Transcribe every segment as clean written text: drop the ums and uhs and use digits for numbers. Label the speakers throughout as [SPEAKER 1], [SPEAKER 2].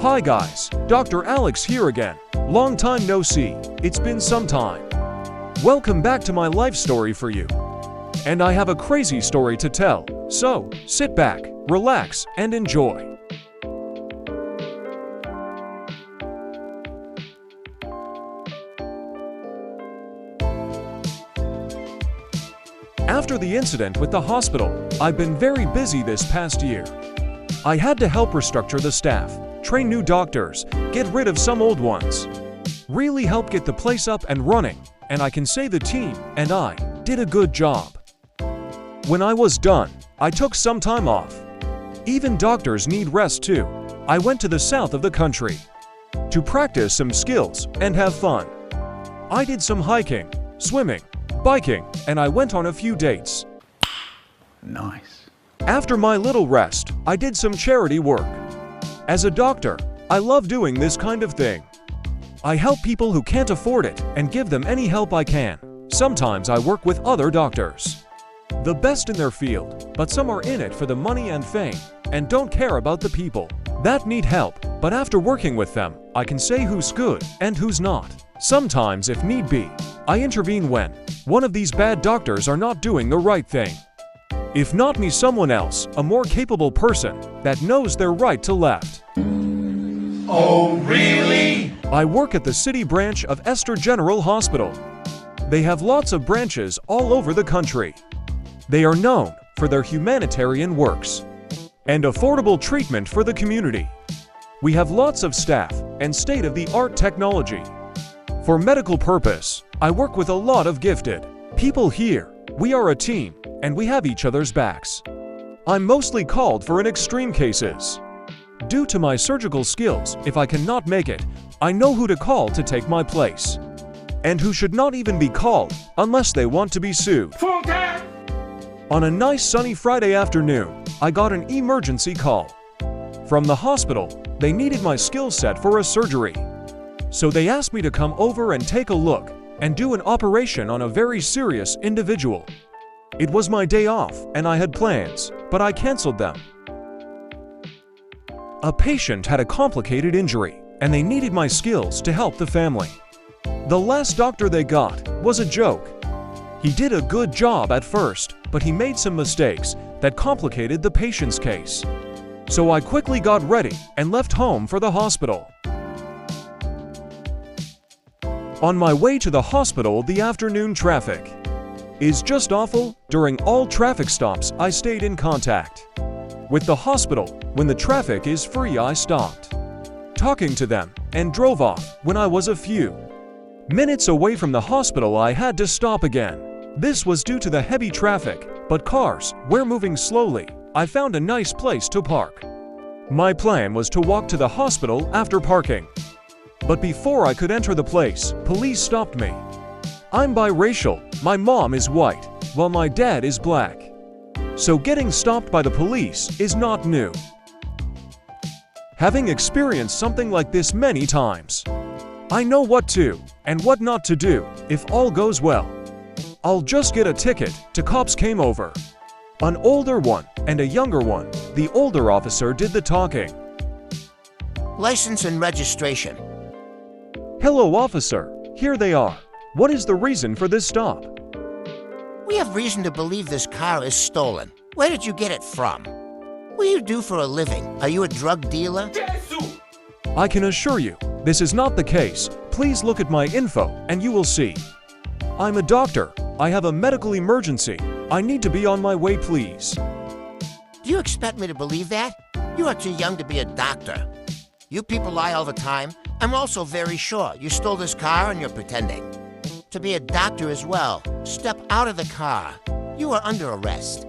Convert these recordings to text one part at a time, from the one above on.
[SPEAKER 1] Hi guys, Dr. Alex here again. Long time no see, it's been some time. Welcome back to my life story for you. And I have a crazy story to tell, so sit back, relax, and enjoy. After the incident with the hospital, I've been very busy this past year. I had to help restructure the staff, train new doctors, get rid of some old ones. Really help get the place up and running, and I can say the team and I did a good job. When I was done, I took some time off. Even doctors need rest too. I went to the south of the country to practice some skills and have fun. I did some hiking, swimming, biking, and I went on a few dates.
[SPEAKER 2] Nice.
[SPEAKER 1] After my little rest, I did some charity work. As a doctor, I love doing this kind of thing. I help people who can't afford it and give them any help I can. Sometimes I work with other doctors, the best in their field, but some are in it for the money and fame and don't care about the people that need help. But after working with them, I can say who's good and who's not. Sometimes, if need be, I intervene when one of these bad doctors are not doing the right thing. If not me, someone else, a more capable person that knows their right to left.
[SPEAKER 2] Oh, really?
[SPEAKER 1] I work at the city branch of Esther General Hospital. They have lots of branches all over the country. They are known for their humanitarian works and affordable treatment for the community. We have lots of staff and state-of-the-art technology. For medical purpose, I work with a lot of gifted people here. We are a team, and we have each other's backs. I'm mostly called for in extreme cases. Due to my surgical skills, if I cannot make it, I know who to call to take my place. And who should not even be called unless they want to be sued. On a nice sunny Friday afternoon, I got an emergency call. From the hospital, they needed my skill set for a surgery. So they asked me to come over and take a look and do an operation on a very serious individual. It was my day off and I had plans, but I canceled them. A patient had a complicated injury and they needed my skills to help the family. The last doctor they got was a joke. He did a good job at first, but he made some mistakes that complicated the patient's case. So I quickly got ready and left home for the hospital. On my way to the hospital, the afternoon traffic is just awful. During all traffic stops, I stayed in contact with the hospital. When the traffic is free, I stopped talking to them and drove off. When I was a few minutes away from the hospital, I had to stop again. This was due to the heavy traffic, but cars were moving slowly. I found a nice place to park. My plan was to walk to the hospital after parking. But before I could enter the place, police stopped me. I'm biracial, my mom is white, while my dad is black. So getting stopped by the police is not new. Having experienced something like this many times, I know what to and what not to do. If all goes well, I'll just get a ticket. Two cops came over, an older one and a younger one. The older officer did the talking.
[SPEAKER 3] License and registration.
[SPEAKER 1] Hello, officer. Here they are. What is the reason for this stop?
[SPEAKER 3] We have reason to believe this car is stolen. Where did you get it from? What do you do for a living? Are you a drug dealer?
[SPEAKER 1] I can assure you, this is not the case. Please look at my info and you will see. I'm a doctor. I have a medical emergency. I need to be on my way, please.
[SPEAKER 3] Do you expect me to believe that? You are too young to be a doctor. You people lie all the time. I'm also very sure you stole this car and you're pretending to be a doctor as well. Step out of the car. You are under arrest.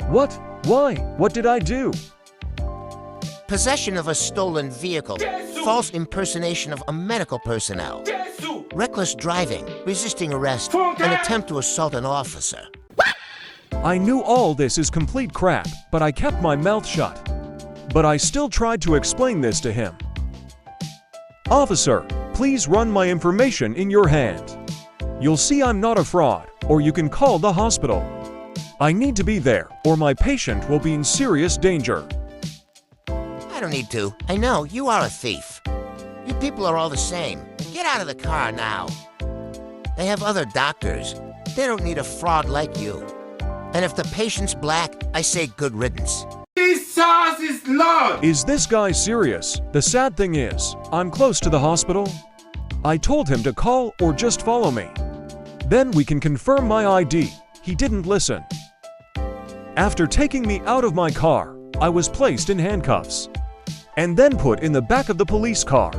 [SPEAKER 1] What? Why? What did I do?
[SPEAKER 3] Possession of a stolen vehicle, false impersonation of a medical personnel, reckless driving, resisting arrest, an attempt to assault an officer.
[SPEAKER 1] I knew all this is complete crap, but I kept my mouth shut. But I still tried to explain this to him. Officer, please run my information in your hand. You'll see I'm not a fraud, or you can call the hospital. I need to be there, or my patient will be in serious danger.
[SPEAKER 3] I I don't need to. I know, you are a thief. You people are all the same. Get out of the car now. They have other doctors. They don't need a fraud like you. And if the patient's black, I say good riddance.
[SPEAKER 2] Jesus is Lord!
[SPEAKER 1] Is this guy serious? The sad thing is, I'm close to the hospital. I told him to call or just follow me. Then we can confirm my ID. He didn't listen. After taking me out of my car, I was placed in handcuffs and then put in the back of the police car.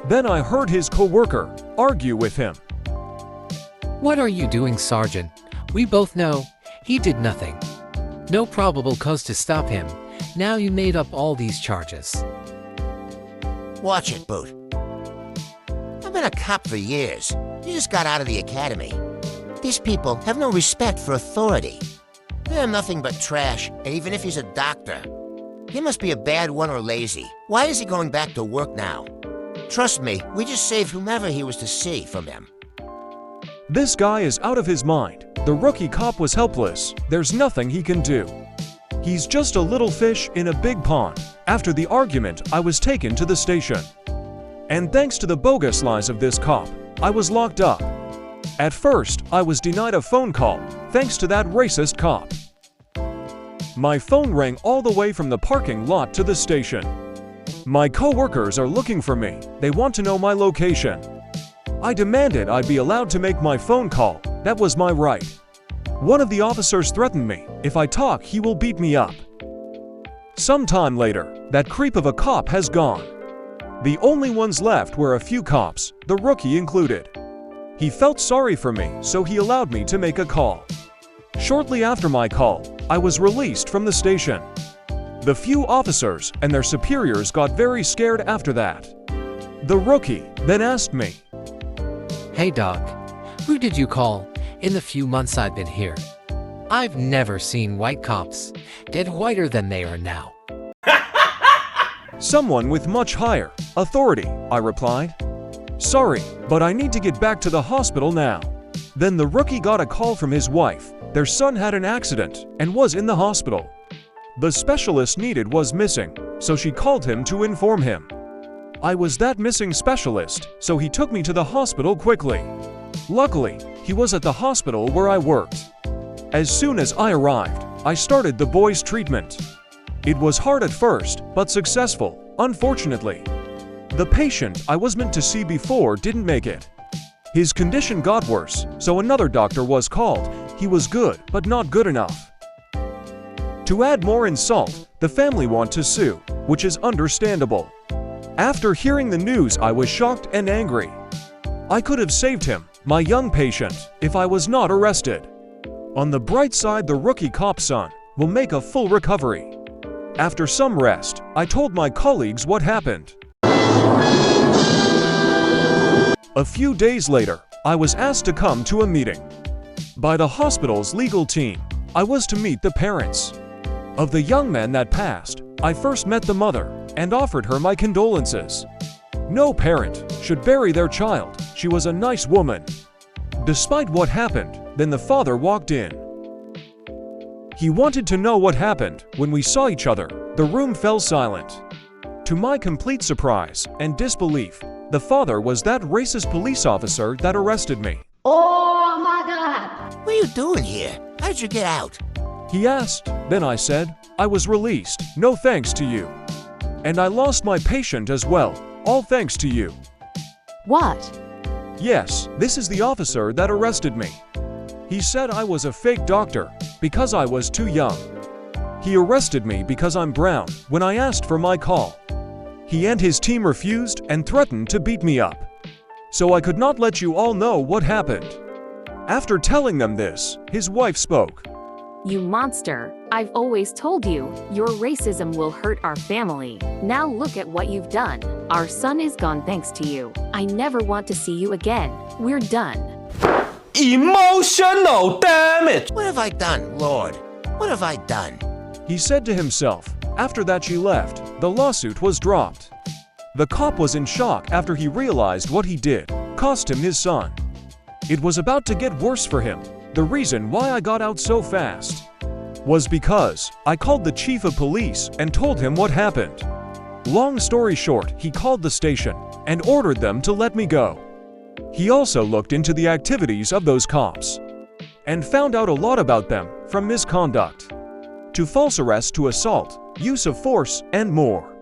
[SPEAKER 1] Then I heard his co-worker argue with him.
[SPEAKER 4] What are you doing, Sergeant? We both know he did nothing. No probable cause to stop him. Now you made up all these charges.
[SPEAKER 3] Watch it, Boot. I've been a cop for years. You just got out of the academy. These people have no respect for authority. They're nothing but trash, and even if he's a doctor, he must be a bad one or lazy. Why is he going back to work now? Trust me, we just saved whomever he was to see from him.
[SPEAKER 1] This guy is out of his mind. The rookie cop was helpless. There's nothing he can do. He's just a little fish in a big pond. After the argument, I was taken to the station. And thanks to the bogus lies of this cop, I was locked up. At first, I was denied a phone call, thanks to that racist cop. My phone rang all the way from the parking lot to the station. My co-workers are looking for me. They want to know my location. I demanded I'd be allowed to make my phone call. That was my right. One of the officers threatened me. If I talk, he will beat me up. Sometime later, that creep of a cop has gone. The only ones left were a few cops, the rookie included. He felt sorry for me, so he allowed me to make a call. Shortly after my call, I was released from the station. The few officers and their superiors got very scared after that. The rookie then asked me,
[SPEAKER 4] Hey Doc, who did you call in the few months I've been here? I've never seen white cops get whiter than they are now.
[SPEAKER 1] Someone with much higher authority, I replied. Sorry, but I need to get back to the hospital now. Then the rookie got a call from his wife. Their son had an accident and was in the hospital. The specialist needed was missing, so she called him to inform him. I was that missing specialist, so he took me to the hospital quickly. Luckily, he was at the hospital where I worked. As soon as I arrived, I started the boy's treatment. It was hard at first, but successful, unfortunately. The patient I was meant to see before didn't make it. His condition got worse, so another doctor was called. He was good, but not good enough. To add more insult, the family want to sue, which is understandable. After hearing the news, I was shocked and angry. I could have saved him, my young patient, if I was not arrested. On the bright side, the rookie cop's son will make a full recovery. After some rest, I told my colleagues what happened. A few days later, I was asked to come to a meeting by the hospital's legal team. I was to meet the parents of the young man that passed. I first met the mother and offered her my condolences. No parent should bury their child. She was a nice woman. Despite what happened, then the father walked in. He wanted to know what happened. When we saw each other, the room fell silent. To my complete surprise and disbelief, the father was that racist police officer that arrested me.
[SPEAKER 5] Oh my God!
[SPEAKER 3] What are you doing here? How did you get out?
[SPEAKER 1] He asked. Then I said, I was released, no thanks to you. And I lost my patient as well, all thanks to you.
[SPEAKER 5] What?
[SPEAKER 1] Yes, this is the officer that arrested me. He said I was a fake doctor because I was too young. He arrested me because I'm brown when I asked for my call. He and his team refused and threatened to beat me up. So I could not let you all know what happened. After telling them this, his wife spoke.
[SPEAKER 5] You monster. I've always told you, your racism will hurt our family. Now look at what you've done. Our son is gone thanks to you. I never want to see you again. We're done.
[SPEAKER 2] Emotional damage!
[SPEAKER 3] What have I done, Lord? What have I done?
[SPEAKER 1] He said to himself. After that she left, the lawsuit was dropped. The cop was in shock after he realized what he did cost him his son. It was about to get worse for him. The reason why I got out so fast was because I called the chief of police and told him what happened. Long story short, he called the station and ordered them to let me go. He also looked into the activities of those cops and found out a lot about them, from misconduct to false arrest to assault, use of force, and more.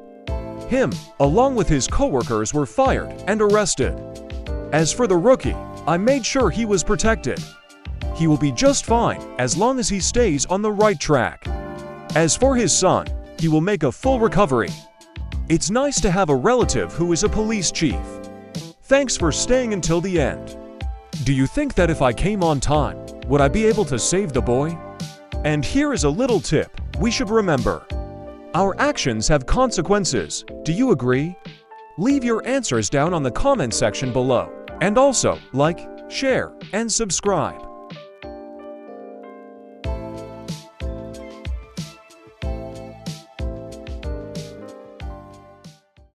[SPEAKER 1] Him, along with his coworkers, were fired and arrested. As for the rookie, I made sure he was protected. He will be just fine as long as he stays on the right track. As for his son, he will make a full recovery. It's nice to have a relative who is a police chief. Thanks for staying until the end. Do you think that if I came on time, would I be able to save the boy? And here is a little tip we should remember. Our actions have consequences. Do you agree? Leave your answers down on the comment section below. And also, like, share, and subscribe.